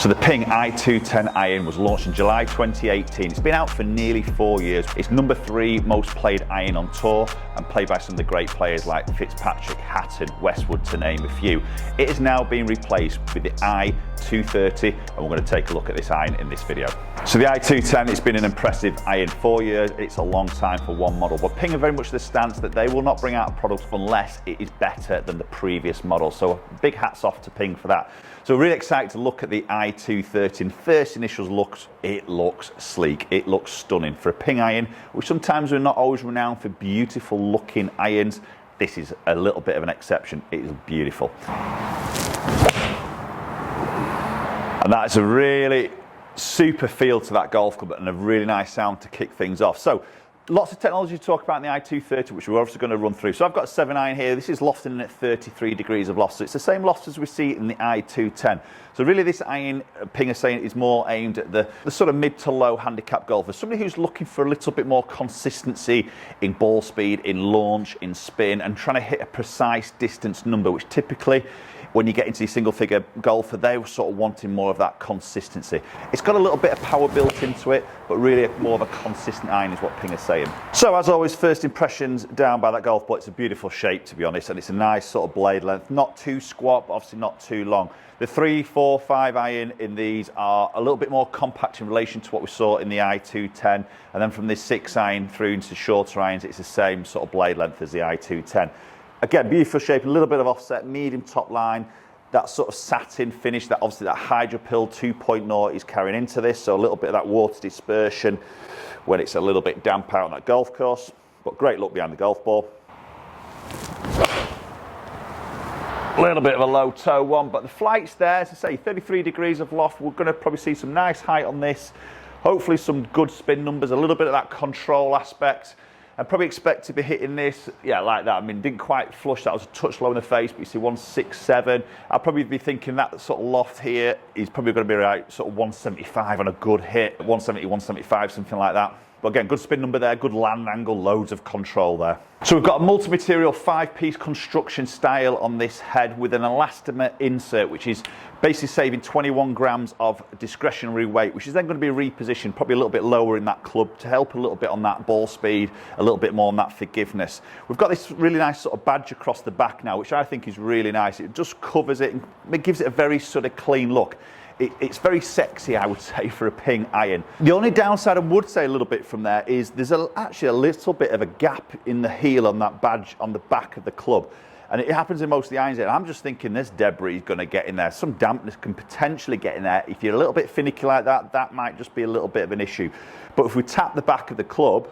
So the Ping i230 iron was launched in July 2018. It's been out for nearly 4 years. It's #3 most played iron on tour and played by some of the great players like Fitzpatrick, Hatton, Westwood, to name a few. It is now being replaced with the i230, and we're going to take a look at this iron in this video. So the i230, it's been an impressive iron. 4 years, it's a long time for one model, but Ping are very much the stance that they will not bring out a product unless it is better than the previous model. So big hats off to Ping for that. So we're really excited to look at the i230. And first initials looks, it looks sleek. It looks stunning. For a Ping iron, which sometimes we're not always renowned for beautiful looking irons, this is a little bit of an exception. It is beautiful. And that is a really super feel to that golf club and a really nice sound to kick things off. So lots of technology to talk about in the i230, which we're obviously going to run through. So I've got a 7 iron here. This is lofting at 33 degrees of loft. So it's the same loft as we see in the i210. So really this iron, Ping are saying, is more aimed at the sort of mid to low handicap golfer. Somebody who's looking for a little bit more consistency in ball speed, in launch, in spin, and trying to hit a precise distance number, which typically, when you get into the single figure golfer, they were sort of wanting more of that consistency. It's got a little bit of power built into it, but really more of a consistent iron is what Ping are saying. So as always, first impressions down by that golf ball. It's a beautiful shape, to be honest, and it's a nice sort of blade length, not too squat, but obviously not too long. The 3, 4, 5 iron in these are a little bit more compact in relation to what we saw in the i210, and then from this 6 iron through into shorter irons, it's the same sort of blade length as the i210. Again, beautiful shape, a little bit of offset, medium top line, that sort of satin finish, that obviously that Hydropill 2.0 is carrying into this, so a little bit of that water dispersion when it's a little bit damp out on that golf course, but great look behind the golf ball. A little bit of a low toe one, but the flight's there, as I say, 33 degrees of loft. We're going to probably see some nice height on this, hopefully some good spin numbers, a little bit of that control aspect. I probably expect to be hitting this, yeah, like that. I mean, didn't quite flush, that was a touch low in the face, but you see 167. I'll probably be thinking that sort of loft here is probably going to be right, sort of 175 on a good hit, 170, 175, something like that. But again, good spin number there, good land angle, loads of control there. So we've got a multi-material 5-piece construction style on this head with an elastomer insert, which is basically saving 21 grams of discretionary weight, which is then going to be repositioned probably a little bit lower in that club to help a little bit on that ball speed, a little bit more on that forgiveness. We've got this really nice sort of badge across the back now, which I think is really nice. It just covers it and it gives it a very sort of clean look. It's very sexy, I would say, for a Ping iron. The only downside I would say a little bit from there is there's actually a little bit of a gap in the heel on that badge on the back of the club. And it happens in most of the irons. And I'm just thinking this debris is going to get in there. Some dampness can potentially get in there. If you're a little bit finicky like that, that might just be a little bit of an issue. But if we tap the back of the club,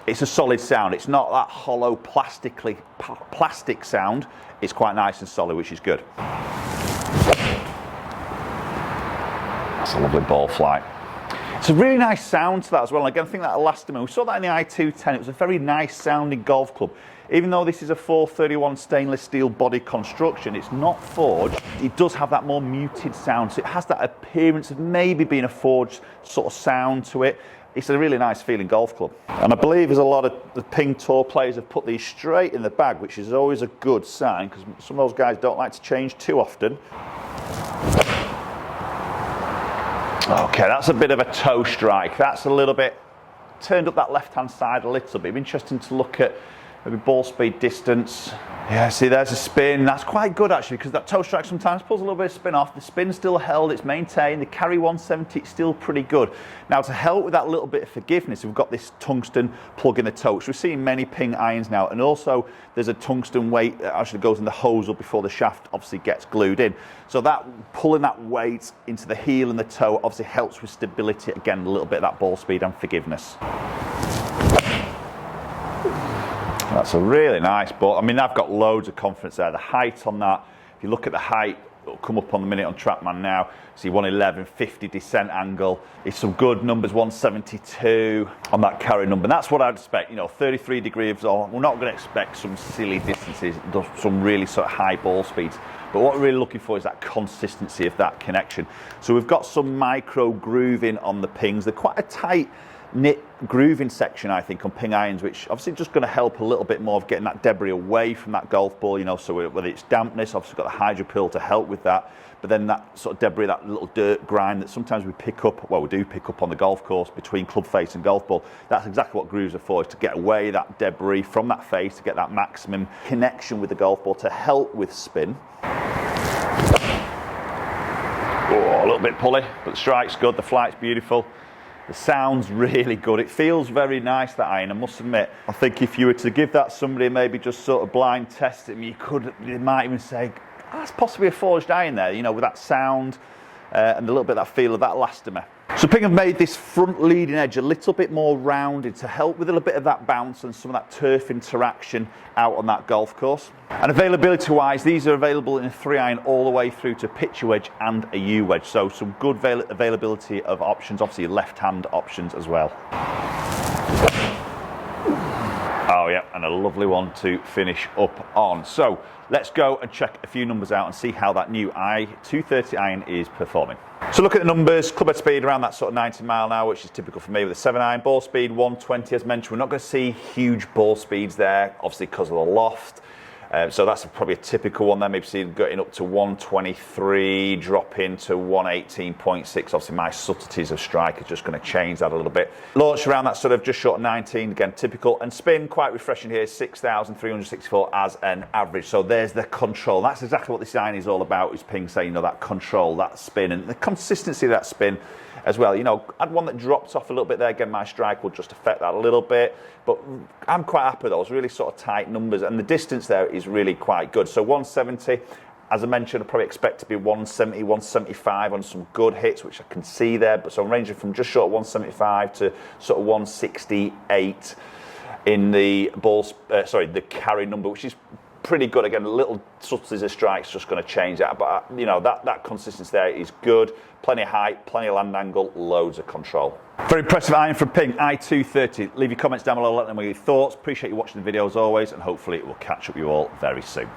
it's a solid sound. It's not that hollow plastic sound. It's quite nice and solid, which is good. That's a lovely ball flight. It's a really nice sound to that as well. And again, I think that elastomer, we saw that in the i210. It was a very nice sounding golf club. Even though this is a 431 stainless steel body construction, it's not forged. It does have that more muted sound. So it has that appearance of maybe being a forged sort of sound to it. It's a really nice feeling golf club. And I believe there's a lot of the Ping Tour players have put these straight in the bag, which is always a good sign because some of those guys don't like to change too often. Okay, that's a bit of a toe strike. That's a little bit, turned up that left-hand side a little bit. It'd be interesting to look at maybe ball speed, distance. Yeah, see, there's a spin. That's quite good, actually, because that toe strike sometimes pulls a little bit of spin off. The spin's still held, it's maintained. The carry 170, it's still pretty good. Now, to help with that little bit of forgiveness, we've got this tungsten plug in the toe, which we're seeing many Ping irons now. And also, there's a tungsten weight that actually goes in the hosel before the shaft obviously gets glued in. So that pulling that weight into the heel and the toe obviously helps with stability. Again, a little bit of that ball speed and forgiveness. That's a really nice ball. I mean, I've got loads of confidence there. The height on that, if you look at the height, it'll come up on the minute on TrackMan now. See 111, 50 descent angle. It's some good numbers, 172 on that carry number. And that's what I'd expect, you know, 33 degrees on. We're not going to expect some silly distances, some really sort of high ball speeds. But what we're really looking for is that consistency of that connection. So we've got some micro grooving on the Pings. They're quite a tight knit grooving section, I think, on Ping irons, which obviously just going to help a little bit more of getting that debris away from that golf ball, you know, so whether it's dampness, obviously got the Hydropill to help with that, but then that sort of debris, that little dirt grime that sometimes we pick up, well, we do pick up on the golf course between club face and golf ball, that's exactly what grooves are for, is to get away that debris from that face, to get that maximum connection with the golf ball, to help with spin. Oh, a little bit pulley, but the strike's good, the flight's beautiful. The sound's really good. It feels very nice, that iron, I must admit. I think if you were to give that somebody, maybe just sort of blind test it, you might even say, oh, that's possibly a forged iron there, you know, with that sound and a little bit of that feel of that elastomer. So Ping have made this front leading edge a little bit more rounded to help with a little bit of that bounce and some of that turf interaction out on that golf course. And availability wise, these are available in a 3-iron all the way through to pitcher wedge and a U wedge. So some good availability of options, obviously left-hand options as well. Oh yeah, and a lovely one to finish up on. So let's go and check a few numbers out and see how that new i230 iron is performing. So look at the numbers, clubhead speed around that sort of 90 mile an hour, which is typical for me with a 7-iron. Ball speed 120 as mentioned. We're not going to see huge ball speeds there, obviously because of the loft. So that's probably a typical one there, maybe seeing getting up to 123, dropping to 118.6. Obviously my subtleties of strike are just going to change that a little bit. Launch around that sort of just short of 19, again typical. And spin, quite refreshing here, 6,364 as an average. So there's the control. That's exactly what this iron is all about, is Ping saying, you know, that control, that spin, and the consistency of that spin as well. You know, I had one that dropped off a little bit there. Again, my strike will just affect that a little bit, but I'm quite happy with those really sort of tight numbers, and the distance there is really quite good. So 170, as I mentioned, I probably expect to be 170, 175 on some good hits, which I can see there. But so I'm ranging from just short of 175 to sort of 168 in the the carry number, which is pretty good. Again, little subtleties of strikes just going to change that, but you know, that consistency there is good. Plenty of height, plenty of land angle, loads of control. Very impressive iron from Ping, i230. Leave your comments down below, let them know your thoughts. Appreciate you watching the video as always, and hopefully we'll catch up with you all very soon.